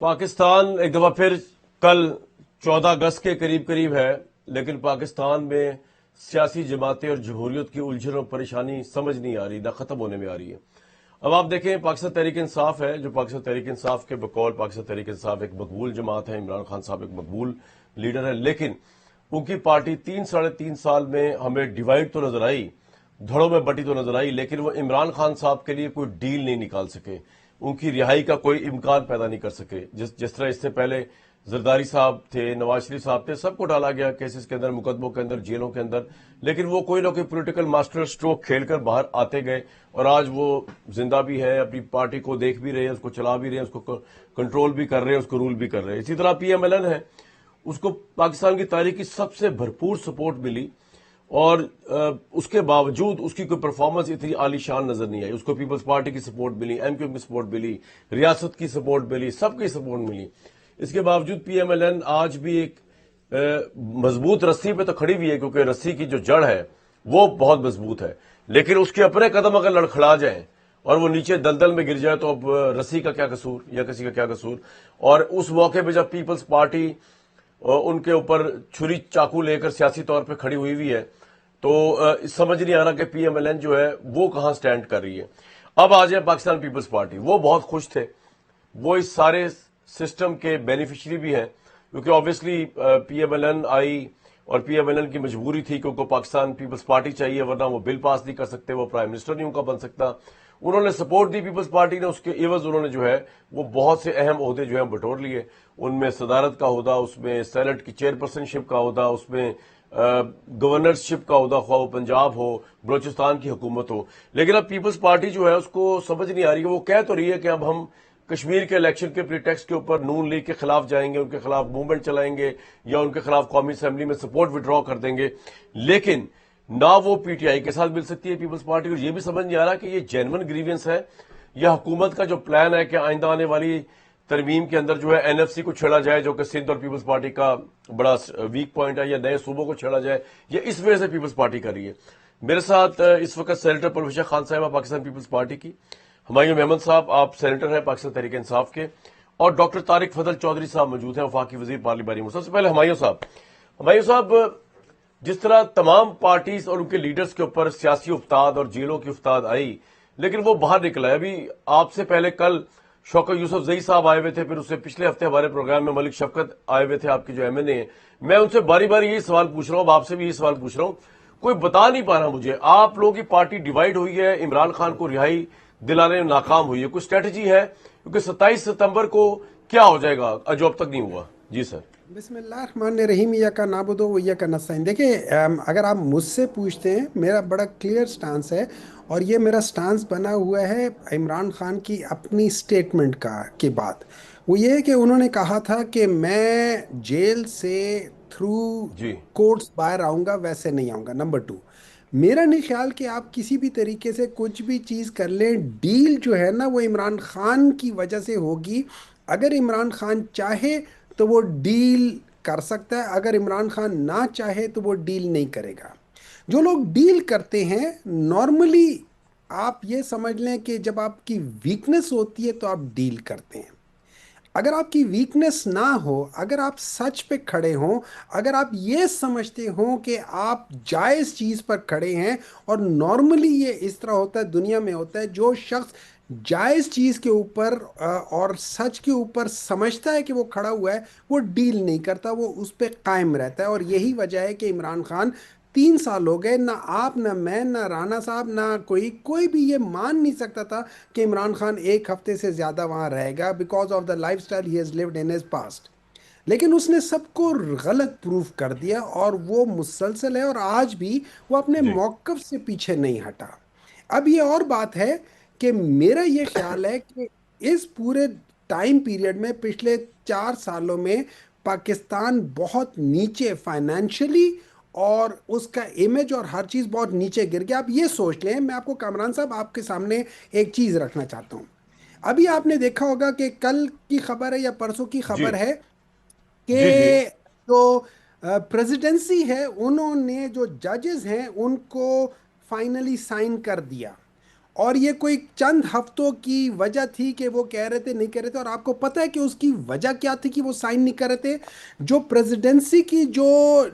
पाकिस्तान एक दफा फिर कल 14 अगस्त के करीब करीब है, लेकिन पाकिस्तान में सियासी जमातें और जमहूरियत की उलझन और परेशानी समझ नहीं आ रही, ना खत्म होने में आ रही है। अब आप देखें, पाकिस्तान तहरीक इंसाफ है, जो पाकिस्तान तहरीक इंसाफ के बकौल पाकिस्तान तहरीक इंसाफ एक मकबूल जमात है, इमरान खान साहब एक मकबूल लीडर है, लेकिन उनकी पार्टी 3 साढ़े 3 साल में हमें डिवाइड तो नजर आई, धड़ों में बटी तो नजर आई, लेकिन वो इमरान खान साहब के लिए कोई डील नहीं निकाल सके, उनकी रिहाई का कोई इम्कान पैदा नहीं कर सके। जिस जिस तरह इससे पहले जरदारी साहब थे, नवाज शरीफ साहब थे, सबको डाला गया केसेस के अंदर, मुकदमों के अंदर, जेलों के अंदर, लेकिन वो कोई ना कोई पॉलिटिकल मास्टर स्ट्रोक खेलकर बाहर आते गए और आज वो जिंदा भी है, अपनी पार्टी को देख भी रहे हैं, उसको चला भी रहे हैं, उसको कंट्रोल भी कर रहे हैं, उसको रूल भी कर रहे हैं। इसी तरह पीएमएलएन है, उसको पाकिस्तान की तारीख की सबसे भरपूर सपोर्ट मिली और उसके बावजूद उसकी कोई परफॉर्मेंस इतनी आलीशान नजर नहीं आई। उसको पीपल्स पार्टी की सपोर्ट मिली, एमक्यूएम की सपोर्ट मिली, रियासत की सपोर्ट मिली, सबकी सपोर्ट मिली। इसके बावजूद पीएमएलएन आज भी एक मजबूत रस्सी पे तो खड़ी हुई है, क्योंकि रस्सी की जो जड़ है वो बहुत मजबूत है, लेकिन उसके अपने कदम अगर लड़खड़ा जाए और वो नीचे दलदल में गिर जाए तो अब रस्सी का क्या कसूर या किसी का क्या कसूर। और उस मौके पे जब पीपल्स पार्टी उनके ऊपर छुरी चाकू लेकर सियासी तौर पे खड़ी हुई है, तो समझ नहीं आ रहा कि पीएमएलएन जो है वो कहां स्टैंड कर रही है। अब आ जाए पाकिस्तान पीपल्स पार्टी, वो बहुत खुश थे, वो इस सारे सिस्टम के बेनिफिशियरी भी हैं, क्योंकि ऑब्वियसली पीएमएलएन आई और पीएमएलएन की मजबूरी थी क्योंकि पाकिस्तान पीपल्स पार्टी चाहिए, वरना वो बिल पास नहीं कर सकते, वो प्राइम मिनिस्टर नहीं उनका बन सकता। उन्होंने सपोर्ट दी पीपल्स पार्टी ने, उसके एवज उन्होंने जो है वो बहुत से अहम ओहदे जो है बटोर लिए। उनमें सदारत का ओहदा, उसमें सेनेट की चेयरपर्सनशिप का ओहदा, उसमें गवर्नरशिप का ओहदा, ख्वाह वो पंजाब हो, बलोचिस्तान की हुकूमत हो। लेकिन अब पीपल्स पार्टी जो है उसको समझ नहीं आ रही है। वो कह तो रही है कि अब हम कश्मीर के इलेक्शन के प्रीटेक्स्ट के ऊपर नून लीग के खिलाफ जाएंगे, उनके खिलाफ मूवमेंट चलाएंगे या उनके खिलाफ कौमी असेंबली में सपोर्ट विड्रॉ कर देंगे, लेकिन ना वो पीटीआई के साथ मिल सकती है पीपल्स पार्टी। और ये भी समझ नहीं आ रहा कि ये जेन्युइन ग्रीवियंस है या हुकूमत का जो प्लान है कि आइंदा आने वाली तरमीम के अंदर जो है एनएफसी को छेड़ा जाए, जो कि सिंध और पीपल्स पार्टी का बड़ा वीक पॉइंट है, या नए सूबों को छेड़ा जाए, या इस वजह से पीपल्स पार्टी कर रही है। मेरे साथ इस वक्त सेनेटर परवेश खान साहब पाकिस्तान पीपल्स पार्टी की, हुमायूं मेमन साहब आप सेनेटर हैं पाकिस्तान तहरीक इंसाफ के, और डॉक्टर तारिक फजल चौधरी साहब मौजूद हैं, वफाकी वजीर पार्लियामानी अमूर। सबसे पहले हुमायूं साहब, जिस तरह तमाम पार्टीज और उनके लीडर्स के ऊपर सियासी उफ्ताद और जेलों की उफ्ताद आई, लेकिन वो बाहर निकला है। अभी आपसे पहले कल शौकत यूसुफ जई साहब आए हुए थे, फिर उससे पिछले हफ्ते हमारे प्रोग्राम में मलिक शफकत आए हुए थे, आपके जो एमएनए हैं। मैं उनसे बारी बारी यही सवाल पूछ रहा हूं, आपसे भी यही सवाल पूछ रहा हूं, कोई बता नहीं पा रहा मुझे, आप लोगों की पार्टी डिवाइड हुई है, इमरान खान को रिहाई दिलाने में नाकाम हुई है, कोई स्ट्रेटजी है? क्योंकि 27 सितंबर को क्या हो जाएगा जो अब तक नहीं हुआ। जी सर। बिस्मिल्लाहिर्रहमानिर्रहीम, या का नाबुदो व या का नस्ताइन। देखिए, अगर आप मुझसे पूछते हैं, मेरा बड़ा क्लियर स्टांस है, और ये मेरा स्टांस बना हुआ है इमरान खान की अपनी स्टेटमेंट का के बाद। वो ये है कि उन्होंने कहा था कि मैं जेल से थ्रू जी कोर्ट्स बाहर आऊंगा, वैसे नहीं आऊंगा। नंबर टू, मेरा नहीं ख्याल कि आप किसी भी तरीके से कुछ भी चीज़ कर लें, डील जो है ना वो इमरान खान की वजह से होगी। अगर इमरान खान चाहे तो वो डील कर सकता है, अगर इमरान खान ना चाहे तो वो डील नहीं करेगा। जो लोग डील करते हैं नॉर्मली, आप ये समझ लें कि जब आपकी वीकनेस होती है तो आप डील करते हैं। अगर आपकी वीकनेस ना हो, अगर आप सच पे खड़े हों, अगर आप ये समझते हो कि आप जायज़ चीज़ पर खड़े हैं, और नॉर्मली ये इस तरह होता है, दुनिया में होता है, जो शख्स जायज़ चीज़ के ऊपर और सच के ऊपर समझता है कि वो खड़ा हुआ है, वो डील नहीं करता, वो उस पर कायम रहता है। और यही वजह है कि इमरान खान, 3 साल हो गए, ना आप ना मैं ना राना साहब ना कोई कोई भी ये मान नहीं सकता था कि इमरान खान एक हफ्ते से ज़्यादा वहाँ रहेगा, because of the life style he has lived in his past. लेकिन उसने सबको गलत प्रूफ कर दिया, और वो मुसलसल है, और आज भी वो अपने जी मौक़िफ़ से पीछे नहीं हटा। अब ये और बात है कि मेरा ये ख्याल है कि इस पूरे टाइम पीरियड में, पिछले 4 सालों में, पाकिस्तान बहुत नीचे फाइनेंशियली, और उसका इमेज और हर चीज़ बहुत नीचे गिर गया। आप ये सोच लें, मैं आपको कामरान साहब आपके सामने एक चीज़ रखना चाहता हूँ। अभी आपने देखा होगा कि कल की खबर है या परसों की जी खबर है जी जी कि जो प्रेसिडेंसी है, उन्होंने जो जजेस हैं उनको फाइनली साइन कर दिया। और ये कोई चंद हफ्तों की वजह थी कि वो कह रहे थे नहीं कह रहे थे, और आपको पता है कि उसकी वजह क्या थी कि वो साइन नहीं कर रहे थे? जो प्रेसिडेंसी की जो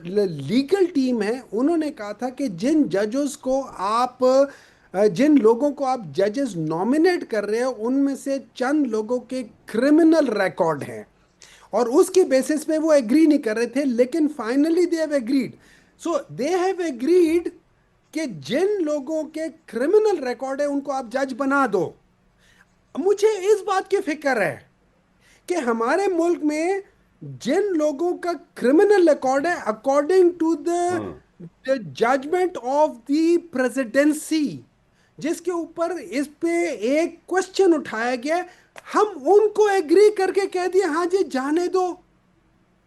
लीगल टीम है, उन्होंने कहा था कि जिन लोगों को आप जजेस नॉमिनेट कर रहे हो उनमें से चंद लोगों के क्रिमिनल रिकॉर्ड हैं, और उसके बेसिस पे वो एग्री नहीं कर रहे थे, लेकिन finally they have agreed. So they have agreed कि जिन लोगों के क्रिमिनल रिकॉर्ड है उनको आप जज बना दो। मुझे इस बात की फिक्र है कि हमारे मुल्क में जिन लोगों का क्रिमिनल रिकॉर्ड है, according to hmm. The judgement of the presidency, जिसके ऊपर इस पे एक क्वेश्चन उठाया गया, हम उनको एग्री करके कह दिए हाँ जी जाने दो,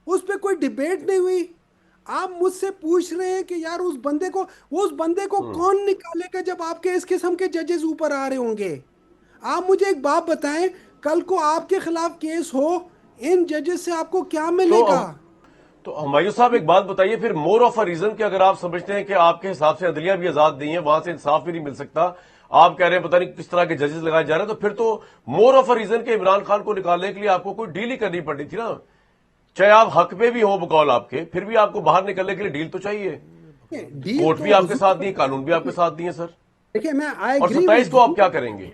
उस पे कोई डिबेट नहीं हुई। आप मुझसे पूछ रहे हैं कि यार उस बंदे को हम्म। कौन निकालेगा जब आपके इस किस्म के जजेस ऊपर आ रहे होंगे? आप मुझे एक बात बताएं, कल को आपके खिलाफ केस हो, इन जजेस से आपको क्या तो मिलेगा? तो हुमायूं साहब एक बात बताइए, फिर मोर ऑफ अ रीजन कि अगर आप समझते हैं कि आपके हिसाब से अदलिया भी आजाद नहीं है, वहां से इंसाफ भी नहीं मिल सकता, आप कह रहे हैं पता नहीं किस तरह के जजेस लगाए जा रहे हैं, तो फिर तो मोर ऑफ अ रीजन के इमरान खान को निकालने के लिए आपको कोई डील ही करनी पड़ी थी ना। चाहे आप हक पे भी हो बकौल आपके, फिर भी आपको बाहर निकलने के लिए डील तो चाहिए। डील कोर्ट तो भी आपके हुजूर साथ नहीं, कानून भी आपके साथ नहीं है सर। देखिए, मैं आई और एग्री 27 विद को आप यू, क्या करेंगे?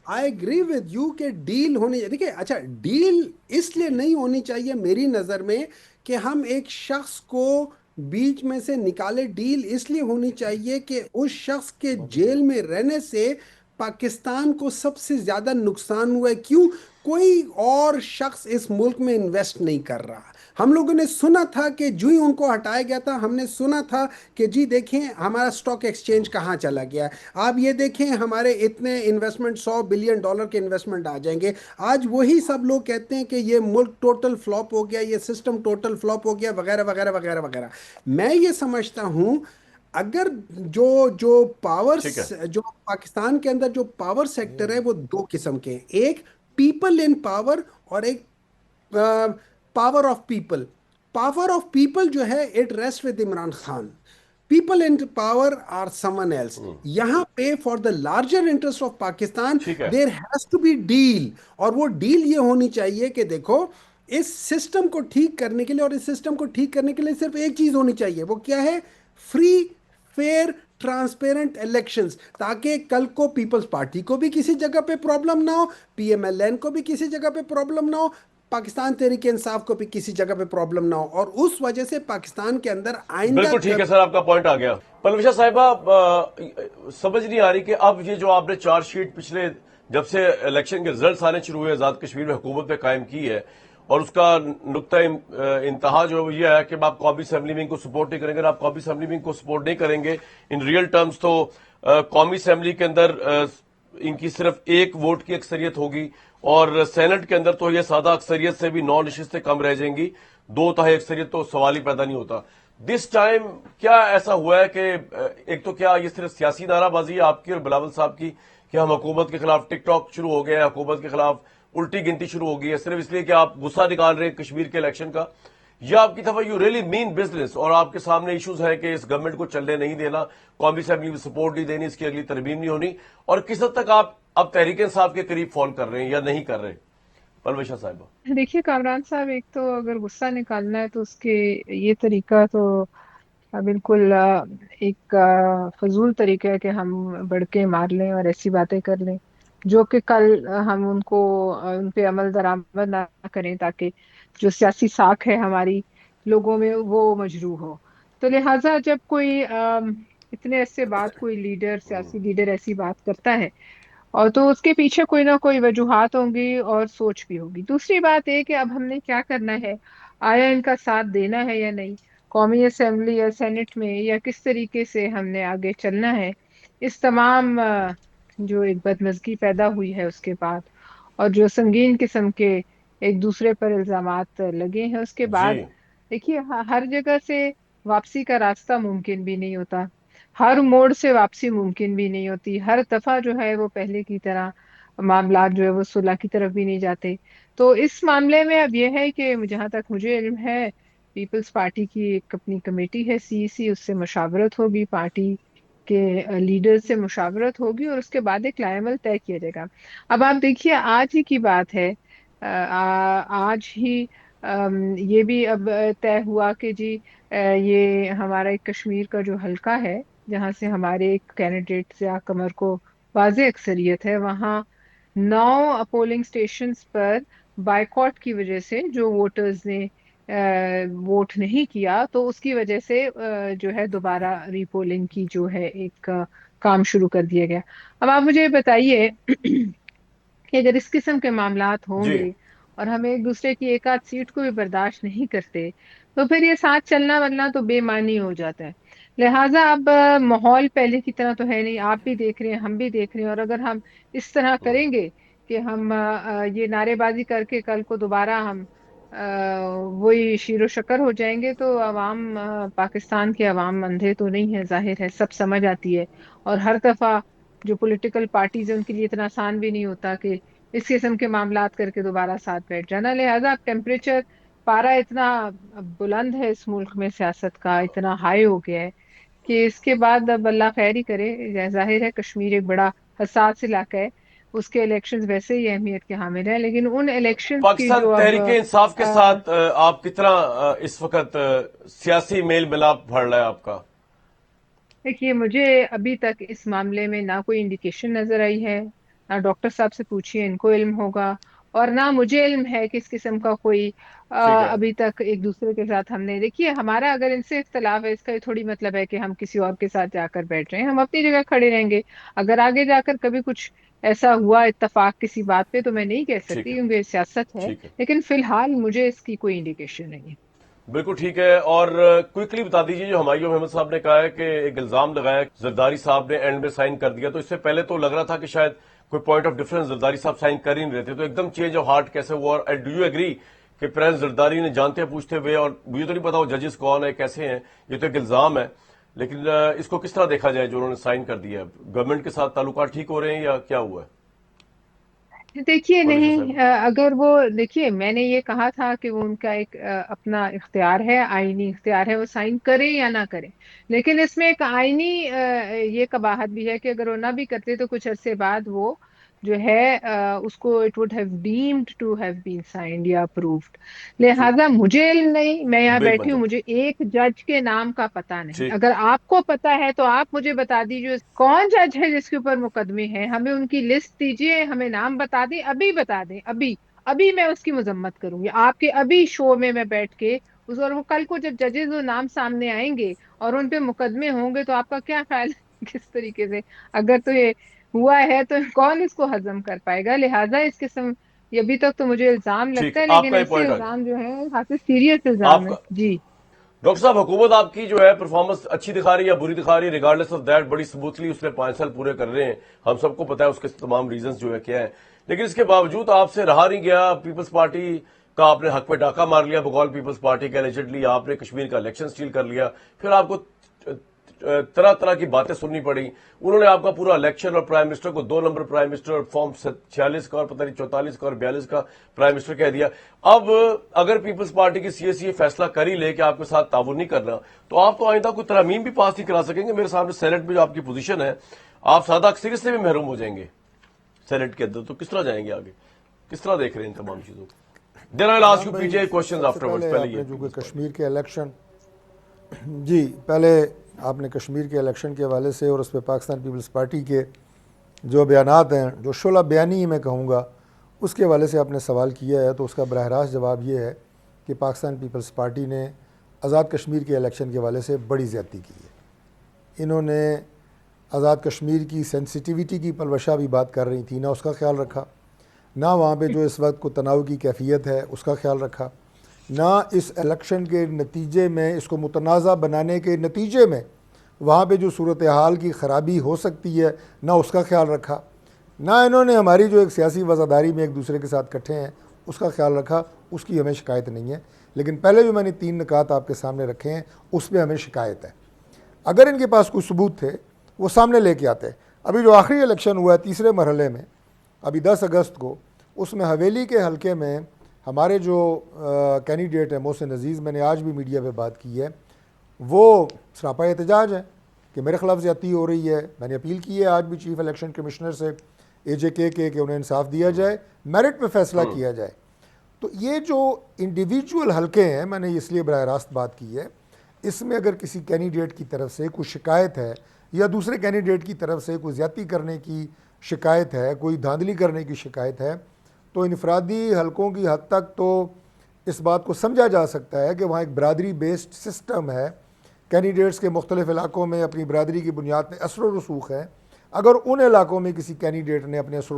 आई एग्री विद यू कि डील होनी, देखिए अच्छा, डील इसलिए नहीं होनी चाहिए मेरी नज़र में कि हम एक शख्स को बीच में से निकाले। डील इसलिए होनी चाहिए कि उस शख्स के जेल में रहने से पाकिस्तान को सबसे ज़्यादा नुकसान हुआ है। क्यों? कोई और शख्स इस मुल्क में इन्वेस्ट नहीं कर रहा। हम लोगों ने सुना था कि जो ही उनको हटाया गया था, हमने सुना था कि जी देखें हमारा स्टॉक एक्सचेंज कहाँ चला गया, आप ये देखें हमारे इतने इन्वेस्टमेंट, $100 बिलियन के इन्वेस्टमेंट आ जाएंगे। आज वही सब लोग कहते हैं कि ये मुल्क टोटल फ्लॉप हो गया, ये सिस्टम टोटल फ्लॉप हो गया, वगैरह वगैरह वगैरह वगैरह। मैं ये समझता हूँ, अगर जो जो पावर ठीक है। जो पाकिस्तान के अंदर जो पावर सेक्टर है वो दो किस्म के हैं, एक पीपल इन पावर और एक power of people. Power of people जो है it rest with Imran Khan, people in power are someone else. यहां पे for the larger interest of Pakistan ठीक है। There has to be deal, और वो डील ये होनी चाहिए कि देखो, इस सिस्टम को ठीक करने के लिए, और इस सिस्टम को ठीक करने के लिए सिर्फ एक चीज होनी चाहिए, वो क्या है? फ्री, फेयर, ट्रांसपेरेंट इलेक्शंस, ताकि कल को पीपल्स पार्टी को भी किसी जगह पे प्रॉब्लम ना हो, पीएमएलएन को भी किसी जगह पे प्रॉब्लम ना हो, पाकिस्तान तहरीक इंसाफ को भी किसी जगह पे प्रॉब्लम ना हो, और उस वजह से पाकिस्तान के अंदर आइंदा बिल्कुल ठीक है कभी। सर, आपका पॉइंट आ गया। परविशा साहिबा, समझ नहीं आ रही कि अब ये जो आपने चार्जशीट पिछले, जब से इलेक्शन के रिजल्ट्स आने शुरू हुए आजाद कश्मीर में हुकूमत पे कायम की है, और उसका नुक्ता इंतहा जो ये है कि आप कौमी असेंबली विंग को सपोर्ट नहीं करेंगे। अगर आप कौमी असेंबली विंग को सपोर्ट नहीं करेंगे इन रियल टर्म्स, तो कौमी असेंबली के अंदर इनकी सिर्फ एक वोट की अक्सरियत होगी, और सेनेट के अंदर तो ये सादा अक्सरियत से भी 9 नशिस्तें कम रह जाएंगी। 2 तिहाई अक्सरियत तो सवाल ही पैदा नहीं होता। दिस टाइम क्या ऐसा हुआ है कि एक तो क्या ये सिर्फ सियासी नाराबाजी है आपकी और बिलावल साहब की कि हम हुकूमत के खिलाफ टिकटॉक शुरू हो गया है, हुकूमत के खिलाफ उल्टी गिनती शुरू हो गई है सिर्फ इसलिए कि आप गुस्सा निकाल रहे हैं कश्मीर के इलेक्शन का, या आपकी तरफ यू रियली मीन बिजनेस और आपके सामने इश्यूज हैं कि इस गवर्नमेंट को चलने नहीं देना, कौमी असेंबली में सपोर्ट नहीं देनी, इसकी अगली तरमीम नहीं होनी, और किस हद तक आप अब तहरीक इंसाफ के करीब फॉल कर रहे हैं या नहीं कर रहे? परवेशा साहिबा। देखिए कामरान साहब, एक तो अगर गुस्सा निकालना है तो उसके ये तरीका तो बिल्कुल एक फजूल तरीका है कि हम बढ़के मार लें और ऐसी बातें कर लें जो कि कल हम उनको उन पे अमल दरामद ना करें, ताकि जो सियासी साख है हमारी लोगों में वो मजरूह हो। तो लिहाजा जब कोई इतने ऐसे बात, कोई लीडर, सियासी लीडर ऐसी बात करता है, और तो उसके पीछे कोई ना कोई वजूहात होंगी और सोच भी होगी। दूसरी बात है कि अब हमने क्या करना है, आया इनका साथ देना है या नहीं, कौमी असेंबली या सेनेट में, या किस तरीके से हमने आगे चलना है। इस तमाम जो एक बदमज़गी पैदा हुई है उसके बाद, और जो संगीन किस्म के एक दूसरे पर इल्जामात लगे हैं उसके जी। बाद, देखिए हर जगह से वापसी का रास्ता मुमकिन भी नहीं होता, हर मोड़ से वापसी मुमकिन भी नहीं होती, हर दफा जो है वो पहले की तरह मामला जो है वो सुलह की तरफ भी नहीं जाते। तो इस मामले में अब यह है कि जहां तक मुझे इल्म है, पीपल्स पार्टी की एक अपनी कमेटी है, सीईसी, उससे मशावरत होगी, पार्टी के लीडर से मुशावरत होगी और उसके बाद एक लाएमल तय किया जाएगा। अब आप देखिए, आज ही की बात है, आज ही ये भी अब तय हुआ कि जी ये हमारा एक कश्मीर का जो हलका है, जहाँ से हमारे एक कैंडिडेट ज़िया कमर को वाज़े अक्सरियत है, वहाँ 9 पोलिंग स्टेशंस पर बायकॉट की वजह से जो वोटर्स ने वोट नहीं किया, तो उसकी वजह से जो है दोबारा रीपोलिंग की जो है एक काम शुरू कर दिया गया। अब आप मुझे बताइए कि अगर इस किस्म के मामलात जी। होंगे और हम एक दूसरे की एक आध सीट को भी बर्दाश्त नहीं करते, तो फिर ये साथ चलना वलना तो बेमानी हो जाता है। लिहाजा अब माहौल पहले की तरह तो है नहीं, आप भी देख रहे हैं, हम भी देख रहे हैं, और अगर हम इस तरह करेंगे कि हम ये नारेबाजी करके कल को दोबारा हम वही शीरो शक्कर हो जाएंगे, तो अवाम पाकिस्तान के अवाम अंधे तो नहीं है, जाहिर है सब समझ आती है। और हर दफा जो पॉलिटिकल पार्टीज है उनके लिए इतना आसान भी नहीं होता कि इस किस्म के मामलात करके दोबारा साथ बैठ जाना। लिहाजा अब टेम्परेचर, पारा इतना बुलंद है इस मुल्क में, सियासत का इतना हाई हो गया है कि इसके बाद अब अल्लाह खैर ही करे। जाहिर है कश्मीर एक बड़ा हसास इलाका है, उसके इलेक्शंस वैसे ही अहमियत के हामिल हैं, लेकिन उन इलेक्शंस की पाकिस्तान जो अब तहरीक इंसाफ के साथ आप कितना इस वक्त सियासी मेल मिलाप बढ़ रहा है आपका? देखिए, मुझे अभी तक इस मामले में ना कोई इंडिकेशन नजर आई है, ना डॉक्टर साहब से पूछिए, इनको इल्म होगा, और ना मुझे इल्म है कि इस किस्म का कोई ठीक है। अभी तक एक दूसरे के साथ हमने, देखिए हमारा अगर इनसे इख्तलाफ है, इसका ये थोड़ी मतलब है कि हम किसी और के साथ जाकर बैठ रहे हैं, हम अपनी जगह खड़े रहेंगे। अगर आगे जाकर कभी कुछ ऐसा हुआ इत्तेफाक किसी बात पे, तो मैं नहीं कह ठीक सकती है। क्योंकि ये सियासत है, ठीक है। लेकिन फिलहाल मुझे इसकी कोई इंडिकेशन नहीं है। बिल्कुल ठीक है। और क्विकली बता दीजिए, जो हमायूं अहमद साहब ने कहा है कि एक इल्जाम लगाया कि जरदारी साहब ने एंड में साइन कर दिया, तो इससे पहले तो लग रहा था कि शायद कोई पॉइंट ऑफ डिफरेंस, जरदारी साहब साइन कर ही नहीं रहे थे, तो एकदम चेंज ऑफ हार्ट कैसे हुआ? और डू यू एग्री कि प्रेस जरदारी ने जानते पूछते हुए, और मुझे तो नहीं पता वो जजेस कौन है, कैसे हैं, ये तो एक इल्जाम है, लेकिन इसको किस तरह देखा जाए जो उन्होंने साइन कर दिया? गवर्नमेंट के साथ ताल्लुकात ठीक हो रहे हैं या क्या हुआ है देखिए, पॉलिटिशियन नहीं साहब? अगर वो, देखिए मैंने ये कहा था कि वो उनका एक अपना इख्तियार है, आईनी इख्तियार है, वो साइन करें या ना करें, लेकिन इसमें एक आईनी ये कबाहत भी है कि अगर वो ना भी करते तो कुछ अरसे बाद वो जो है उसको it would have deemed to have been signed या अप्रूव्ड। ठीक। लिहाजा मुझे इल्म नहीं, मैं यहाँ बिल बैठी बन हूँ, जाए। मुझे एक जज के नाम का पता नहीं। ठीक। अगर आपको पता है तो आप मुझे बता दीजिए कौन जज है जिसके ऊपर मुकदमे हैं, हमें उनकी लिस्ट दीजिए, हमें नाम बता दें, अभी बता दें, अभी अभी मैं उसकी मजम्मत करूंगी आपके अभी शो में मैं बैठ के उस, और वो कल को जब जजेस वो नाम सामने आएंगे और उन पे मुकदमे होंगे, तो आपका क्या ख्याल है किस तरीके से, अगर तो ये हुआ है तो कौन इसको हजम कर पाएगा? लिहाजा इस किस्म, ये अभी तक तो मुझे इल्जाम ठीक लगता है, है, लेकिन आपका ये ऐसे पॉइंट आ गया। इल्जाम जो है काफी सीरियस इल्जाम है आपका जी। डॉक्टर साहब, हुकूमत आपकी जो है परफॉर्मेंस अच्छी दिखा रही है या बुरी दिखा रही है? रिगार्डलेस ऑफ दैट, बड़ी स्मूथली उसने 5 साल पूरे कर रहे हैं, हम सबको पता है उसके तमाम रीजंस जो है क्या है, लेकिन इसके बावजूद आपसे रहा नहीं गया। पीपल्स पार्टी का आपने हक पे डाका मार लिया, बकौल पीपल्स पार्टी के एलिजिडली आपने कश्मीर का इलेक्शन स्टील कर लिया, फिर आपको तरह तरह की बातें सुननी पड़ी। उन्होंने आपका पूरा इलेक्शन और प्राइम मिनिस्टर को 2 नंबर प्राइम मिनिस्टर और फॉर्म 46 का और पता नहीं 44 का और 42 का प्राइम मिनिस्टर कह दिया। अब अगर पीपल्स पार्टी की सीएसी फैसला कर ही ले कि आपके साथ ताउन नहीं करना, तो आप तो आइंदा कोई तरमीम भी पास नहीं करा सकेंगे। मेरे सामने सेनेट में जो आपकी पोजीशन है, आप सादा अक्सरियत से भी महरूम हो जाएंगे सेनेट के अंदर, तो किस तरह जाएंगे आगे? किस तरह देख रहे हैं इन तमाम चीजों को? Then I will ask Imran you भाई, पीटीआई क्वेश्चंस सबसे आफ्टरवर्ड्स। पहले पहले ये आपने जो कि People's Party। कश्मीर के इलेक्शन, जी पहले आपने कश्मीर के इलेक्शन के हवाले से और उस पर पाकिस्तान पीपल्स पार्टी के जो बयानात हैं, जो शुला बयानी ही मैं कहूँगा, उसके हवाले से आपने सवाल किया है, तो उसका बरह रास्त जवाब ये है कि पाकिस्तान पीपल्स पार्टी ने आज़ाद कश्मीर के इलेक्शन के हवाले से बड़ी ज़्यादती की है। इन्होंने आज़ाद कश्मीर की सेंसिटिविटी की पलवशा भी बात कर रही थी, ना उसका ख्याल रखा, ना वहाँ पे जो इस वक्त को तनाव की कैफियत है उसका ख्याल रखा, ना इस इलेक्शन के नतीजे में, इसको मुतनाज़ा बनाने के नतीजे में वहाँ पे जो सूरत हाल की ख़राबी हो सकती है, ना उसका ख्याल रखा, ना इन्होंने हमारी जो एक सियासी वज़ादारी में एक दूसरे के साथ इकट्ठे हैं उसका ख्याल रखा। उसकी हमें शिकायत नहीं है, लेकिन पहले जो मैंने 3 निकात आपके सामने रखे हैं उस पर हमें शिकायत है। अगर इनके पास कोई सबूत थे वो सामने लेके आते। अभी जो आखिरी इलेक्शन हुआ है तीसरे मरहले में, अभी 10 अगस्त को, उसमें हवेली के हलके में हमारे जो कैंडिडेट है मोहसिन अजीज़, मैंने आज भी मीडिया पे बात की है, वो सरापा एहतजाज है। कि मेरे खिलाफ ज़्यादती हो रही है। मैंने अपील की है आज भी चीफ इलेक्शन कमिश्नर से AJK के कि उन्हें इंसाफ दिया जाए, मेरिट पे फैसला किया जाए। तो ये जो इंडिविजुअल हलके हैं, मैंने इसलिए बराह रास्त बात की है, इसमें अगर किसी कैंडिडेट की तरफ से कोई शिकायत है या दूसरे कैंडिडेट की तरफ से कोई ज़्यादती करने की शिकायत है, कोई धांधली करने की शिकायत है, तो इनफरादी हलकों की हद तक तो इस बात को समझा जा सकता है कि वहाँ एक बरादरी बेस्ड सिस्टम है, कैंडिडेट्स के मुख्तलिफ इलाकों में अपनी बरादरी की बुनियाद पर असर व रसूख है। अगर उन इलाकों में किसी कैंडिडेट ने अपने असर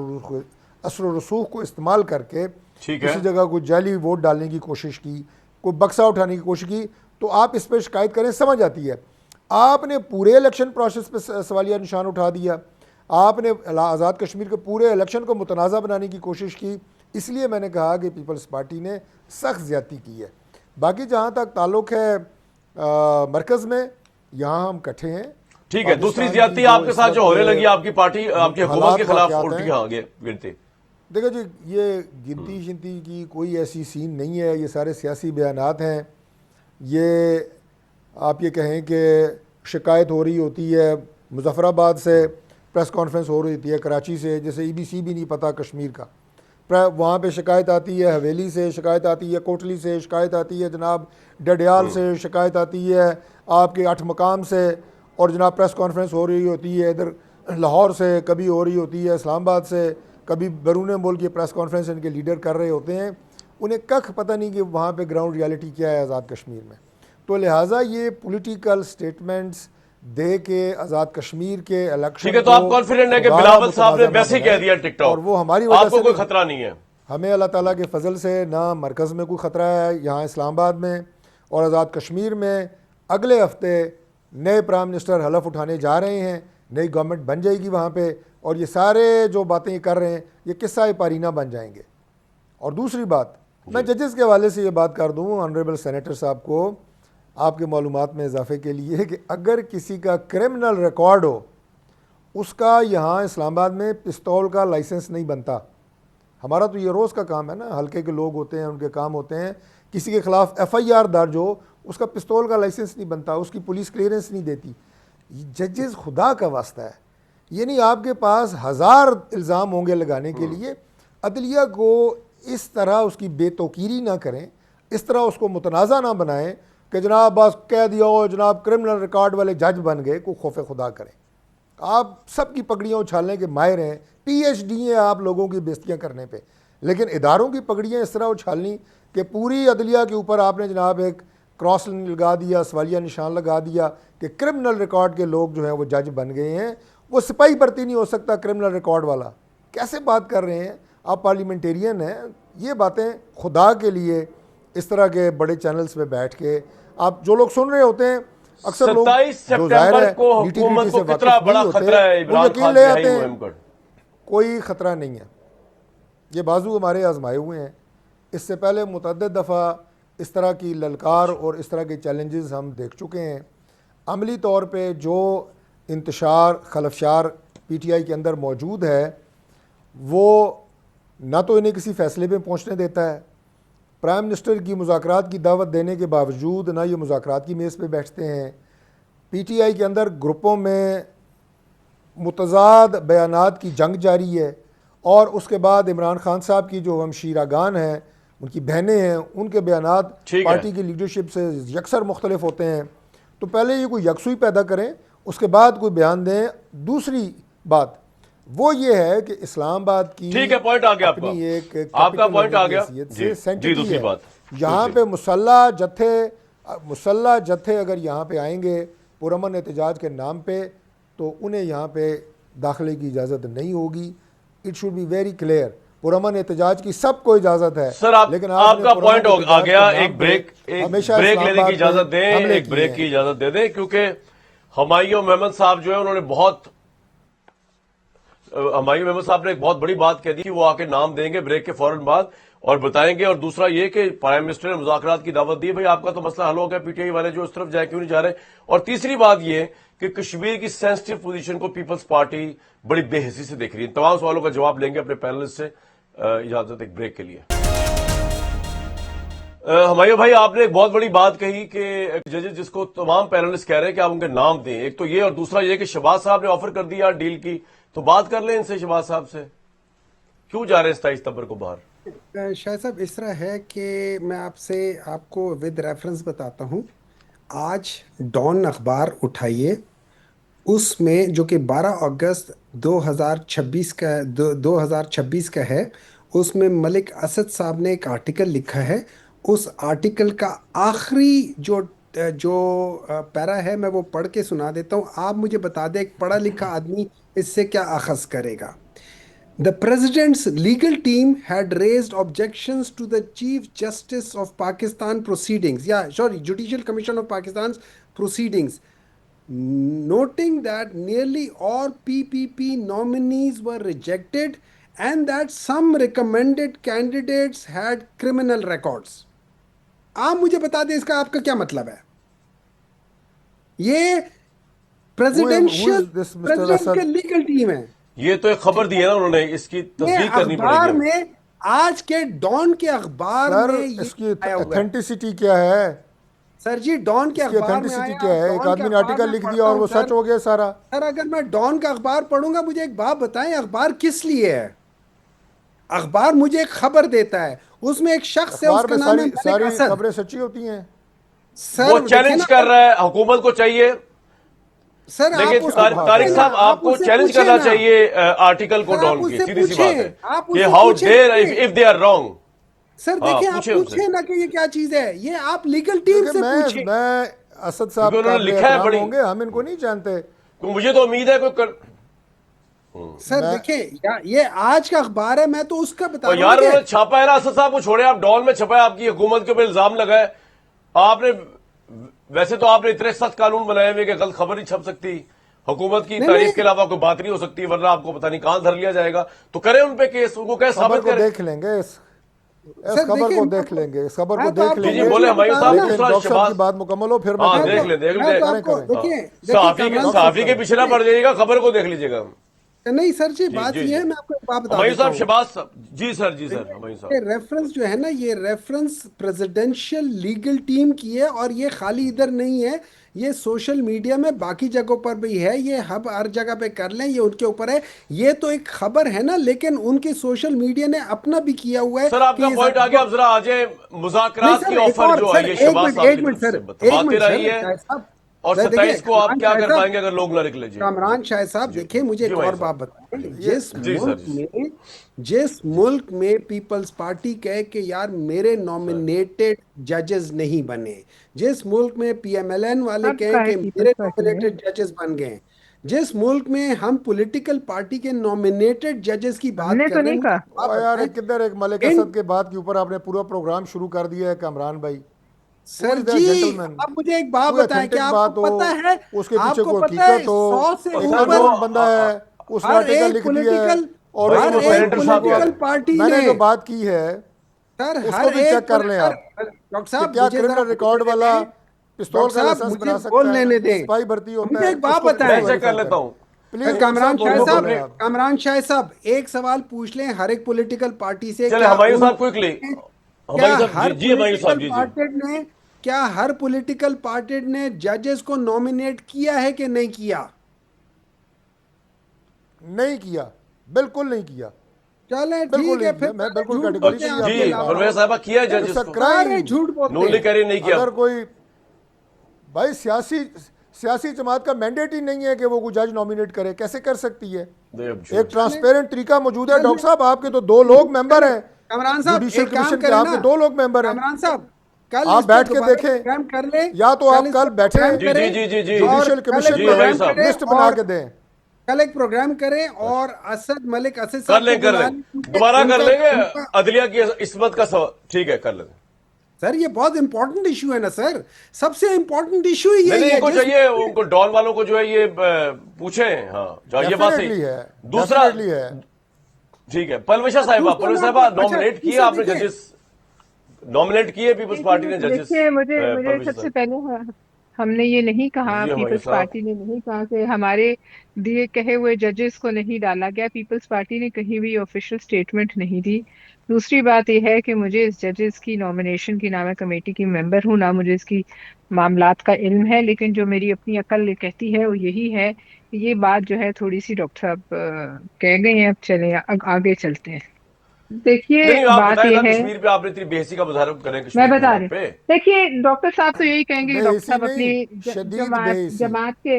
व रसूख को इस्तेमाल करके किसी जगह कोई जाली वोट डालने की कोशिश की, कोई बक्सा उठाने की कोशिश की, तो आप इस पर शिकायत करें, समझ आती है। आपने पूरे इलेक्शन प्रोसेस पर सवालिया निशान उठा दिया, आपने आज़ाद कश्मीर के पूरे इलेक्शन को मुतनाज़ा बनाने की कोशिश की, इसलिए मैंने कहा कि पीपल्स पार्टी ने सख्त ज़्यादती की है। बाकी जहाँ तक ताल्लुक़ है मरकज़ में, यहाँ हम इकट्ठे हैं। ठीक है, दूसरी ज़्यादती आपके साथ जो होने लगी, आपकी पार्टी आपकी हुकूमत के खिलाफ उल्टी आगे गिनती। देखो जी, ये गिनती शिनती की कोई ऐसी सीन नहीं है, ये सारे सियासी बयानात हैं। ये आप ये कहें कि शिकायत हो रही होती है मुजफ्फराबाद से, प्रेस कॉन्फ्रेंस हो रही होती है कराची से, जैसे EBC भी नहीं पता कश्मीर का, वहाँ पे शिकायत आती है हवेली से, शिकायत आती है कोटली से, शिकायत आती है जनाब डडियाल से, शिकायत आती है आपके 8 मकाम से, और जनाब प्रेस कॉन्फ्रेंस हो रही होती है इधर लाहौर से, कभी हो रही होती है इस्लामाबाद से, कभी बैरून मुल्क की प्रेस कॉन्फ्रेंस इनके लीडर कर रहे होते हैं। उन्हें कख पता नहीं कि वहाँ पे ग्राउंड रियलिटी क्या है आज़ाद कश्मीर में। तो लिहाजा ये पॉलिटिकल स्टेटमेंट्स दे के आज़ाद कश्मीर के इलेक्शन, ठीक है, तो आप कॉन्फिडेंट है कि बिलावल साहब ने वैसे कह दिया टिकटॉक, और वो हमारी वजह आपको से कोई खतरा नहीं है? हमें अल्लाह ताला के फजल से ना मरकज़ में कोई ख़तरा है, यहाँ इस्लामाबाद में और आज़ाद कश्मीर में अगले हफ्ते नए प्राइम मिनिस्टर हलफ उठाने जा रहे हैं, नई गवर्नमेंट बन जाएगी वहाँ पे, और ये सारे जो बातें कर रहे हैं ये किस्सा पारीना बन जाएंगे। और दूसरी बात, मैं जजेस के हवाले से ये बात कर दूँ ऑनरेबल सेनेटर साहब को, आपके मालूमात में इजाफे के लिए, कि अगर किसी का क्रिमिनल रिकॉर्ड हो, उसका यहाँ इस्लामाबाद में पिस्तौल का लाइसेंस नहीं बनता। हमारा तो ये रोज़ का काम है ना, हल्के के लोग होते हैं, उनके काम होते हैं, किसी के ख़िलाफ़ FIR दर्ज हो, उसका पिस्तौल का लाइसेंस नहीं बनता, उसकी पुलिस क्लियरेंस नहीं देती। जजेस खुदा का वास्ता है, ये नहीं आपके पास 1000 इल्ज़ाम होंगे लगाने के लिए, अदलिया को इस तरह उसकी बेतौकीरी ना करें, इस तरह उसको मुतनाज़ा ना बनाएं कि जनाब बस कह दिया हो जनाब क्रिमिनल रिकॉर्ड वाले जज बन गए, को खौफ खुदा करें। आप सबकी पगड़ियाँ उछालने के माहिर हैं, PhD हैं आप लोगों की बेइज्जतियाँ करने पे, लेकिन इदारों की पगड़ियाँ इस तरह उछालनी कि पूरी अदलिया के ऊपर आपने जनाब एक क्रॉस लगा दिया, सवालिया निशान लगा दिया कि क्रिमिनल रिकॉर्ड के लोग जो हैं वो जज बन गए हैं। वो सिपाही भर्ती नहीं हो सकता क्रिमिनल रिकॉर्ड वाला। कैसे बात कर रहे हैं आप, पार्लियामेंटेरियन हैं। ये बातें खुदा के लिए इस तरह के बड़े चैनल्स पे बैठ के आप जो लोग सुन रहे होते हैं, अक्सर लोग 27 सितंबर को हुकूमत को कितना बड़ा खतरा है इमरान खान ले आते हैं, हैं? कोई ख़तरा नहीं है, ये बाजू हमारे आजमाए हुए हैं। इससे पहले मुतअद्दिद दफ़ा इस तरह की ललकार और इस तरह के चैलेंजेस हम देख चुके हैं। अमली तौर पे जो इंतशार खलफशार PTI के अंदर मौजूद है, वो ना तो इन्हें किसी फ़ैसले पे पहुंचने देता है, प्राइम मिनिस्टर की मुज़ाकरात की दावत देने के बावजूद ना ये मुज़ाकरात की मेज़ पे बैठते हैं। PTI के अंदर ग्रुपों में मुतज़ाद बयानात की जंग जारी है, और उसके बाद इमरान खान साहब की जो हमशीरागान हैं, उनकी बहनें हैं, उनके बयानात पार्टी की लीडरशिप से यकसर मुख्तलिफ होते हैं। तो पहले ये कोई यकसुई पैदा करें, उसके बाद कोई बयान दें। दूसरी बात वो ये है कि इस्लामाबाद की, ठीक है, पॉइंट आ गया आपका पॉइंट आ गया जी। दूसरी बात, यहाँ पे मुसल्ला जत्थे अगर यहाँ पे आएंगे पुरअमन एहतजाज के नाम पे, तो उन्हें यहाँ पे दाखिले की इजाज़त नहीं होगी। It should be very clear, पुरअमन एहतजाज की सबको इजाज़त है। सर लेकिन आपका पॉइंट आ गया। एक ब्रेक लेने की इजाज़त दें, एक ब्रेक की इजाज़त दे दें, क्योंकि हुमायूं अहमद साहब जो है उन्होंने हुमायूं अहमद साहब ने एक बहुत बड़ी बात कह दी कि वो आके नाम देंगे ब्रेक के फौरन बाद और बताएंगे। और दूसरा ये कि प्राइम मिनिस्टर ने मुज़ाकरात की दावत दी, भाई आपका तो मसला हल हो गया, PTI वाले जो उस तरफ जाए क्यों नहीं जा रहे। और तीसरी बात ये कि कश्मीर की सेंसिटिव पोजीशन को पीपल्स पार्टी बड़ी बेहसी से देख रही है। तमाम सवालों का जवाब लेंगे अपने पैनलिस्ट से। इजाजत एक ब्रेक के लिए। हुमायूं भाई, आपने एक बहुत बड़ी बात कही कि जजेस जिसको तमाम पैनलिस्ट कह रहे हैं कि आप उनके नाम दें, एक तो ये और दूसरा ये कि शहबाज साहब ने ऑफर कर दिया डील की, तो बात कर लें इनसे, शहबाज साहब से। क्यों जा रहे हैं 27 सितंबर को बाहर? शायद साहब इस तरह है कि मैं आपको विद रेफरेंस बताता हूँ। आज डॉन अखबार उठाइए, उसमें जो कि 12 अगस्त 2026 का 2026 का है, उसमें मलिक असद साहब ने एक आर्टिकल लिखा है। उस आर्टिकल का आखिरी जो जो पैरा है, मैं वो पढ़ के सुना देता हूँ। आप मुझे बता दें, एक पढ़ा लिखा आदमी इससे क्या अखज़ करेगा। The president's legal team had raised objections to the Chief Justice of Pakistan proceedings. Yeah, sorry, Judicial Commission of Pakistan's proceedings, noting that nearly all PPP nominees were rejected and that some recommended candidates had criminal records. आप मुझे बता दें इसका आपका क्या मतलब है? ये presidential this Mr. President Asad? के लीगल टीम है। ये तो एक खबर दी है ना उन्होंने, इसकी ये तस्दीक करनी अखबार पड़ेगी। में, आज के डॉन के अखबार सर में ये इसकी आया हुआ है। ऑथेंटिसिटी क्या है? सर जी, डॉन के इसकी अखबार में ऑथेंटिसिटी आया। क्या है? एक डॉन के आदमी ने अखबार आर्टिकल में लिख पढ़ता दिया और वो हूँ सच सर। हो गया सारा। सर, अगर मैं डॉन का अखबार पढ़ूंगा, मुझे एक बात बताएं, अखबार किस लिए है? अखबार मुझे एक खबर देता है, उसमें एक शख्स है, अखबार उसका में नाम है सारी मलिक सारी असद। खबरें सच्ची होती हैं। सर वो देखिए चैलेंज ना कर रहा है, हुकूमत को चाहिए। सर, आप लेकिन उसको तारिक पूछें ना, साहब, आप आपको उससे चैलेंज पूछें करना ना। चाहिए आर्टिकल को सर, आप डॉन की, उससे सीधी सी बात है पूछें, आप कि उससे हाउ पूछें डेयर कि if they are wrong. Sir हाँ, देखिए, आप पूछे उनसे, पूछें ना कि ये क्या चीज है। ये आप लीगल टीम देखिए से पूछें। मैं असद क्योंकि साहब उन्होंने काबिल लिखा है एहतराम बड़ी, होंगे, हम इनको नहीं जानते। तो मुझे तो उम्मीद है सर मैं देखिए, ये आज का अखबार है, मैं तो उसका बता और रहा हूँ यार ना उन्होंने कि छापा है ना, असद साहब को छोड़े, आप डॉन में छपा है, आपकी हुकूमत के ऊपर इल्जाम लगा है। आपने, वैसे तो आपने इतने सख्त कानून बनाए हुए कि गलत खबर नहीं छप सकती, हुकूमत की नहीं तारीफ के नहीं अलावा कोई बात नहीं हो सकती, वरना आपको पता नहीं कहां धर लिया जाएगा। तो करें उन पे केस, उनको कैसे खबर साबित को करें। देख लेंगे, इस सर खबर देखिए, को देख लेंगे, इस खबर को मैं तो देख आपको जी जी, वो लेंगे। बोले चीज हमायूं बता रहा साहब, ना। लेकिन दूसरा डॉक्टर साहब की शहबाज। बात मुकम्मल हो फिर मैं हाँ, मैं करूंगा। देख लें, देख मैं तो लें। आपको करें। देखिए सहाफी के, कमरान सहाफी के करें। पीछे ना पड़ जाइएगा, खबर को देख लीजिएगा। नहीं सर जी, जी बात जी ये जी, है, मैं आपको एक बात बता हमायूं देता साहब, हूँ। शहबाज साहब, जी सर, जी सर, हमायूं ये साहब। रेफरेंस जो है ना, ये रेफरेंस प्रेसिडेंशियल लीगल टीम की है, और ये खाली इधर नहीं है, ये सोशल मीडिया में बाकी जगहों पर भी है। ये हब हर जगह पे कर लें, ये उनके ऊपर है। ये तो एक खबर है ना, लेकिन उनके सोशल मीडिया ने अपना भी किया हुआ है सर आपका कि ये पॉइंट आ गया, अब जरा आ जाए नहीं मुज़ाकरात की सर, एक ऑफर और जो सर, आई है शहबाज साहब की एक तरफ मिनट सर, से, एक बातें मिनट रही सर, है। शाह साहब। और सर देखिए, 27 को आप कमरान क्या शाह कर साहब, पाएंगे अगर लोग ना निकले? जी जी कामरान शाह साहब जी देखिए, मुझे जी, एक हमायूं और बात साहब, बताएं। जी सर, जी सर, जिस मुल्क में पीपल्स पार्टी कहे कि यार मेरे सर। नॉमिनेटेड जजेस नहीं बने, जिस मुल्क में पीएमएलएन वाले अब कहे का है कि पीपल्स मेरे पार्टी में। नॉमिनेटेड जजेस बन गए, जिस मुल्क में हम पॉलिटिकल पार्टी के नॉमिनेटेड जजेस की बात हमने कर तो रहे नहीं हैं, मुझे कहा। एक बात ओ यार बताएं। एक किधर एक मलिक इन असद के बात के ऊपर आपने पूरा प्रोग्राम शुरू कर दिया है कमरान भाई। हु सर इज जी, दैट जेंटलमैन? आप मुझे एक बात कोई बताएं, क्या ऑथेंटिक आपको बात हो, पता है, उसके पीछे आपको कोई पता है हकीकत हो। 100 से एक सर वो ऊपर अननोन बंदा है, उसने हर आर्टिकल एक लिख दिया है पॉलिटिकल और भाई हर उसको वो एक सेनेटर साहब कह पॉलिटिकल रहे वो हैं। पार्टी मैंने ने, जो बात की है सर उसको भी चेक कर लें सर, आप डॉक्टर कि साहब क्या मुझे जरा क्रिमिनल बोल रिकॉर्ड लेने वाला दें। पिस्तौल डॉक्टर का साहब लाइसेंस मुझे बना बोल सकता है, लेने दें। सिपाही भर्ती होता मुझे है, एक बात उसको मैं बताएं। प्लीज चेक कर वेरीफाई लेता करें। हूँ। प्लीज डॉक्टर कामरान साहब शाह इनको बोल साहब, रहे कंप्लीट, हैं आप। कामरान शाह साहब, एक सवाल पूछ लें हर एक पॉलिटिकल पार्टी से, चले क्या हमायूं उन साहब क्विकली, क्या हमायूं साहब, हर जी जी, हमायूं पॉलिटिकल साहब, जी जी। पार्टी ने, क्या हर पॉलिटिकल पार्टी ने जजेस को नॉमिनेट किया है कि नहीं किया? नहीं किया, बिल्कुल नहीं किया, चलें बिल्कुल ठीक है, नहीं फिर किया, मैं सारे बिल्कुल झूठ बोलते कैटेगोरिकली हैं जी, आपके आपके अलावा। परवेज साहबा किया है इट्स जजेस अ को, सारे क्राइम। झूठ बोलते नून लीग हैं। कह रही नहीं किया। अगर कोई भाई सियासी जमात का मैंडेट ही नहीं है कि वो कोई जज नॉमिनेट करे, कैसे कर सकती है? नहीं, अब एक झूठ। चलें ट्रांसपेरेंट तरीका मौजूद है। चलें डॉक्टर साहब आपके तो 2 लोग मेंबर चलें हैं, कमरान साहब, जुडिशियल एक काम कमीशन के करें ना, आपके 2 लोग मेंबर हैं। कमरान साहब, कल आप इस पे बैठ के दोबारा देखें, प्रोग्राम कर ले। या तो कल आप इस कल पे बैठे प्रोग्राम जी जी करें, जी जी जी और जुडिशियल कल एक कमीशन जी, में हमायूं प्रोग्राम साहब, करें, लिस्ट बना और के दें। कल एक प्रोग्राम करें, और मलिक असद कर साहब को लें, कर बुला लें, लें, क्योंकि दोबारा कर उनका लेंगे। उनका अदलिया की इस्मत का सवाल, ठीक है, कर लेंगे। सर, ये बहुत इंपॉर्टेंट इशू है ना सर, सबसे इंपॉर्टेंट इशू ही नहीं यही नहीं, है। इनको जिस चाहिए, उनको डॉन वालों को जो है ये पूछे। हाँ, जो ये बात सही। डेफिनेटली है, दूसरा, डेफिनेटली है। ठीक है, परवेशा साहिबा, दूसरा परवेश मैं साहिबा, आपको, अच्छा नॉमिनेट किए दूसरा आपने देखिए, जजेस, नॉमिनेट किए पीपल्स पार्टी ने जजेस, देखिए, मुझे मुझे परवेश सबसे साहब। पहले हमने ये नहीं कहा, जी हमायूं पीपल्स साहब। पार्टी ने नहीं कहा कि हमारे दिए कहे हुए जजेस को नहीं डाला गया। पीपल्स पार्टी ने कहीं भी ऑफिशियल स्टेटमेंट नहीं दी। दूसरी बात यह है कि मुझे इस जजेस की नॉमिनेशन की, ना मैं कमेटी की मेंबर हूँ, ना मुझे इसकी मामलात का इल्म है, लेकिन जो मेरी अपनी अकल कहती है वो यही है कि ये बात जो है थोड़ी सी डॉक्टर साहब कह गए हैं। अब चले आगे चलते हैं। नहीं देखिए नहीं, आप बात बताएं ना, यह है, कश्मीर पे आपने इतनी बेहसी का मुजाहरा करें मैं कश्मीर की बता बात रही हूँ। पे। देखिए डॉक्टर साहब तो यही कहेंगे कि डॉक्टर बेहिसी साहब नहीं, अपनी शदीद जमात बेहिसी। जमात के,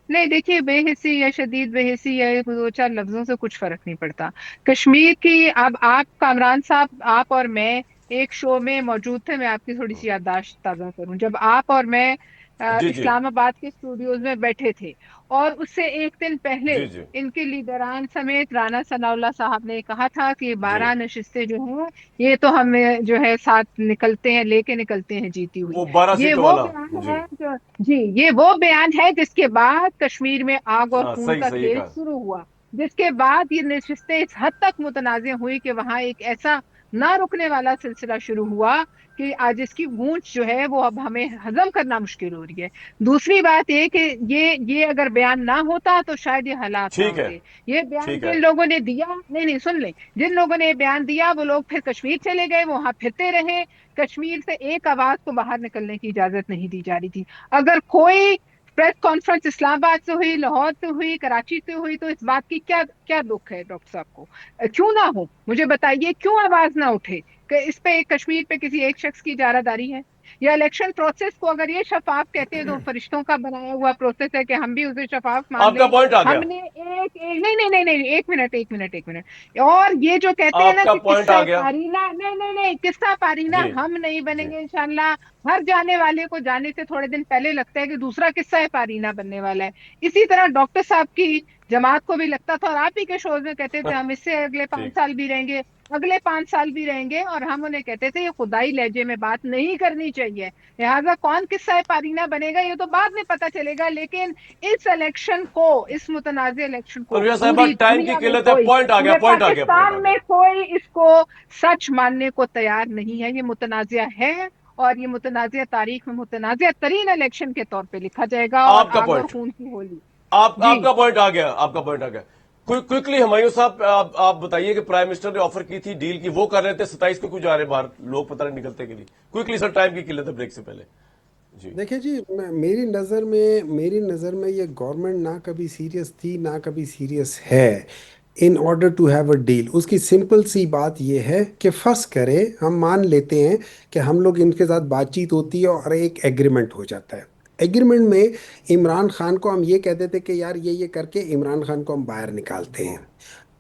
नहीं देखिए बेहिसी या शदीद बेहिसी या ये दो चार लफ्जों से कुछ फर्क नहीं पड़ता। कश्मीर की, अब आप कामरान साहब, आप और मैं एक शो में मौजूद थे। मैं आपकी थोड़ी सी याददाश्त ताज़ा करूं। जब आप और मैं जी जी इस्लामाबाद के स्टूडियोज में बैठे थे, और उससे एक दिन पहले जी जी इनके लीडरान समेत राना सनाउल्लाह साहब ने कहा था कि जी। 12 नशिस्तें जो हैं ये तो हमें जो है साथ निकलते हैं, लेके निकलते हैं जीती हुई। वो 12 ये सीटों वो वाला। बयान जी। है जो, जी ये वो बयान है जिसके बाद कश्मीर में आग और हाँ, खून सही का सही खेल कहा। शुरू हुआ। जिसके बाद ये नशिस्तें इस हद तक मुतनाज़ हुई कि वहां एक ऐसा ना रुकने वाला सिलसिला शुरू हुआ कि आज इसकी गूंज जो है वो अब हमें हजम करना मुश्किल हो रही है। दूसरी बात ये कि ये अगर बयान ना होता तो शायद ये हालात ना ठीक है। होते। ये बयान ठीक है। जिन लोगों ने दिया, नहीं नहीं सुन लें, जिन लोगों ने ये बयान दिया वो लोग फिर कश्मीर चले गए, वो वहां फिरते रहे। कश्मीर से एक आवाज को बाहर निकलने की इजाजत नहीं दी जा रही थी। अगर कोई प्रेस कॉन्फ्रेंस इस्लामाबाद से हुई, लाहौर से हुई, कराची से हुई, तो इस बात की क्या क्या दुख है डॉक्टर साहब को? क्यों ना हो, मुझे बताइए क्यों आवाज ना उठे कि इस पे कश्मीर पे किसी एक शख्स की इजारादारी है? या इलेक्शन प्रोसेस को अगर ये शफाफ कहते हैं तो फरिश्तों का बनाया हुआ प्रोसेस है कि हम भी उसे शफाफ मान आपका लें। पॉइंट आ गया। हमने नहीं नहीं नहीं नहीं, एक मिनट एक मिनट एक मिनट। और ये जो कहते हैं ना आपका कि पॉइंट आ किस्सा गया। पारीना, नहीं नहीं नहीं, किस्सा पारीना जी हम नहीं जी। बनेंगे इंशाल्लाह। हर जाने वाले को जाने से थोड़े दिन पहले लगता है कि दूसरा किस्सा है पारीना बनने वाला है। इसी तरह डॉक्टर साहब की जमात को भी लगता था, और आप ही के शोज में कहते थे हम इससे अगले 5 साल भी रहेंगे, अगले 5 साल भी रहेंगे, और हम उन्हें कहते थे ये खुदाई लहजे में बात नहीं करनी चाहिए। लिहाजा कौन किस्सा पारीना बनेगा ये तो बाद में पता चलेगा, लेकिन इस इलेक्शन को, इस मुतनाज़ इलेक्शन को अलविया साहबा, पूरी टाइम की दुनिया में किल्लत है। कोई, पॉइंट आ गया, पूरे पॉइंट आ गया, पॉइंट आ पाकिस्तान गया। में कोई इसको सच मानने को तैयार नहीं है। ये मुतनाज़ है, और ये मुतनाज़ तारीख में मुतनाज़ तरीन इलेक्शन के तौर पे लिखा जाएगा, और आपका आग और पॉइंट, खून की होली। जी आपका पॉइंट आ गया, आपका पॉइंट आ गया। क्विकली हुमायूं साहब, आप बताइए कि प्राइम मिनिस्टर ने ऑफर की थी डील की, वो कर रहे थे, 27 को क्यों जा रहे बाहर लोग, पता नहीं निकलते के लिए। क्विकली सर, टाइम की किल्लत है ब्रेक से पहले। जी। देखिए जी, मेरी नज़र में ये गवर्नमेंट ना कभी सीरियस थी ना कभी सीरियस है in order to have a deal. उसकी सिंपल सी बात ये है कि फर्स्ट करें, हम मान लेते हैं कि हम लोग इनके साथ बातचीत होती है और एक एग्रीमेंट हो जाता है। एग्रीमेंट में इमरान खान को हम ये कहते थे कि यार ये करके इमरान खान को हम बाहर निकालते हैं।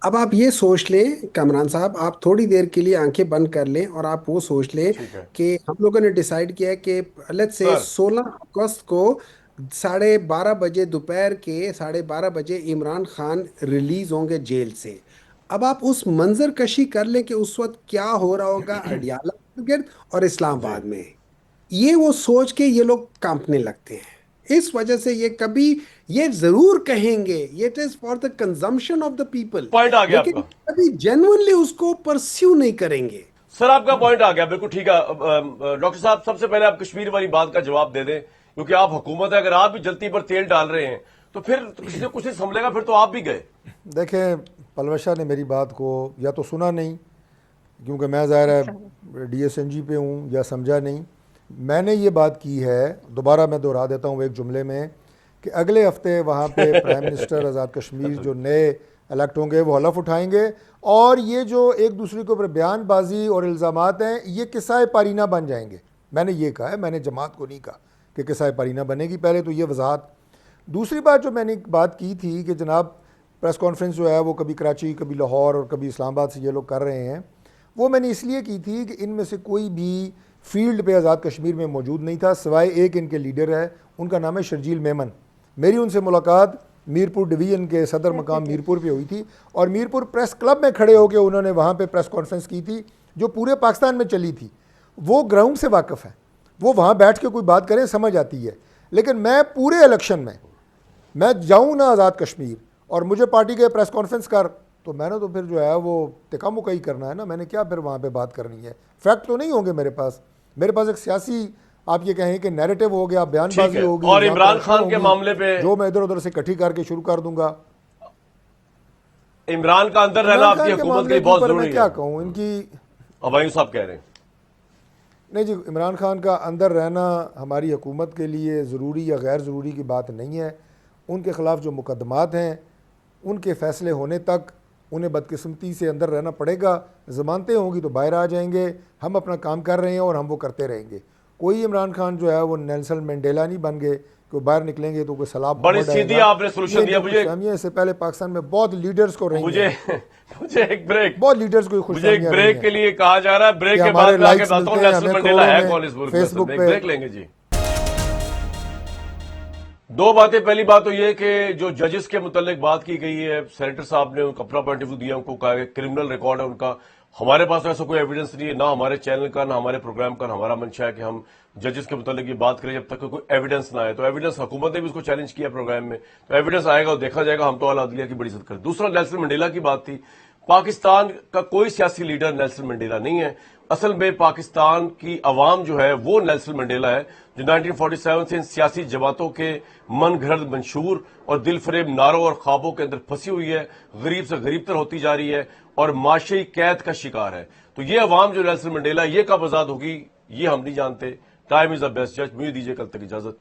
अब आप ये सोच लें कमरान साहब, आप थोड़ी देर के लिए आंखें बंद कर लें और आप वो सोच लें ठीक है कि हम लोगों ने डिसाइड किया है कि लेट्स से सर। 16 अगस्त को 12:30 बजे, दोपहर के 12:30 बजे इमरान खान रिलीज होंगे जेल से। अब आप उस मंजर कशी कर लें कि उस वक्त क्या हो रहा होगा अडियाला के गिर्द और जी। इस्लामाबाद में। ये वो सोच के ये लोग कांपने लगते हैं। इस वजह से ये कभी, ये जरूर कहेंगे ये it is for the consumption of the people, point आ गया लेकिन आपका। कभी जेन्युइनली उसको परस्यू नहीं करेंगे। सर आपका पॉइंट आ गया, बिल्कुल ठीक है। डॉक्टर साहब, सबसे पहले आप कश्मीर वाली बात का जवाब दे दें, क्योंकि आप हुकूमत है, अगर आप भी जल्दी पर तेल डाल रहे हैं तो फिर तो किसी ने कुछ नहीं संभलेगा, फिर तो आप भी गए। देखें, पलवशा ने मेरी बात को या तो सुना नहीं, क्योंकि मैं ज़ाहिर है DSNG पे हूँ, या समझा नहीं। मैंने ये बात की है, दोबारा मैं दोहरा देता हूँ एक जुमले में, कि अगले हफ्ते वहाँ पे प्राइम मिनिस्टर आज़ाद कश्मीर जो नए इलेक्ट होंगे वो हलफ उठाएंगे, और ये जो एक दूसरे के ऊपर बयानबाजी और इल्ज़ामात हैं ये किस्सा पारीना बन जाएंगे। मैंने ये कहा है, मैंने जमात को नहीं कहा कि किस्सा पारीना बनेगी। पहले तो ये वजाहत। दूसरी बात जो मैंने बात की थी कि जनाब प्रेस कॉन्फ्रेंस जो है वो कभी कराची, कभी लाहौर और कभी इस्लामाबाद से ये लोग कर रहे हैं, वो मैंने इसलिए की थी कि इनमें से कोई भी फील्ड पे आज़ाद कश्मीर में मौजूद नहीं था, सिवाय एक इनके लीडर है, उनका नाम है शर्जील मेमन। मेरी उनसे मुलाकात मीरपुर डिवीज़न के सदर मकाम मीरपुर पे हुई थी, और मीरपुर प्रेस क्लब में खड़े होकर उन्होंने वहाँ पे प्रेस कॉन्फ्रेंस की थी जो पूरे पाकिस्तान में चली थी। वो ग्राउंड से वाकिफ़ है, वो वहाँ बैठ के कोई बात करें समझ आती है। लेकिन मैं पूरे इलेक्शन में मैं जाऊँ ना आज़ाद कश्मीर और मुझे पार्टी के प्रेस कॉन्फ्रेंस कर, तो मैंने तो फिर जो है वो टिका मुका ही करना है ना। मैंने क्या फिर वहाँ पे बात करनी है? फैक्ट तो नहीं होंगे मेरे पास एक सियासी, आप ये कहें कि नैरेटिव हो गया, ठीक बयानबाजी है, होगी, और इमरान इल्ज़ाम खान के होंगी, मामले पे जो मैं इधर उधर से इकट्ठी करके शुरू कर दूंगा। इमरान का अंदर रहना इमरान आपकी खान के हुकूमत के मामले लिए के बहुत ऊपर मैं जरूरी क्या है। कहूँ, इनकी हवायूं साहब कह रहे हैं। नहीं जी, इमरान खान का अंदर रहना हमारी हुकूमत के लिए ज़रूरी या गैर ज़रूरी की बात नहीं है। उनके ख़िलाफ़ जो मुकदमात हैं उनके फ़ैसले होने तक उन्हें बदकिस्मती से अंदर रहना पड़ेगा। ज़मानतें होंगी तो बाहर आ जाएंगे। हम अपना काम कर रहे हैं और हम वो करते रहेंगे। कोई इमरान खान जो है वो नेल्सन मंडेला नहीं बन गए कि वो बाहर निकलेंगे तो कोई सलाब बड़ी सीधी आपने सोल्यूशन दिया मुझे। इससे पहले पाकिस्तान में बहुत लीडर्स को रही मुझे एक ब्रेक, बहुत लीडर्स को मुझे एक ब्रेक के लिए कहा जा रहा है। ब्रेक के बाद मैं आके बताता हूं नेल्सन मंडेला है कौन इस मुल्क में। फेसबुक पे ब्रेक लेंगे जी। दो बातें, पहली बात तो ये कि जो जजेस के मुतालिक बात की गई है, सेनेटर साहब ने उनका अपना पॉइंट ऑफ व्यू दिया, उनको कहा क्रिमिनल रिकॉर्ड है उनका। हमारे पास ऐसा कोई एविडेंस नहीं है, ना हमारे चैनल का, ना हमारे प्रोग्राम का, ना हमारा मंशा है कि हम जजेस के मुतालिक ये बात करें जब तक कोई एविडेंस ना आए। तो एविडेंस हुकूमत ने भी उसको चैलेंज किया प्रोग्राम में, तो एविडेंस आएगा और देखा जाएगा। हम तो आला अदलिया की बड़ी इज्जत करें। दूसरा, नेल्सन मंडेला की बात थी। पाकिस्तान का कोई सियासी लीडर नेल्सन मंडेला नहीं है। असल में पाकिस्तान की अवाम जो है वो नेल्सन मंडेला है, जो 1947 से इन सियासी जमातों के मन घड़त मंशूर और दिल फरेब नारों और ख्वाबों के अंदर फंसी हुई है, गरीब से गरीब तर होती जा रही है और माशी कैद का शिकार है। तो ये अवाम जो नेल्सन मंडेला, ये कब आजाद होगी ये हम नहीं जानते। टाइम इज द बेस्ट जज। मुझे दीजिए कल तक इजाजत।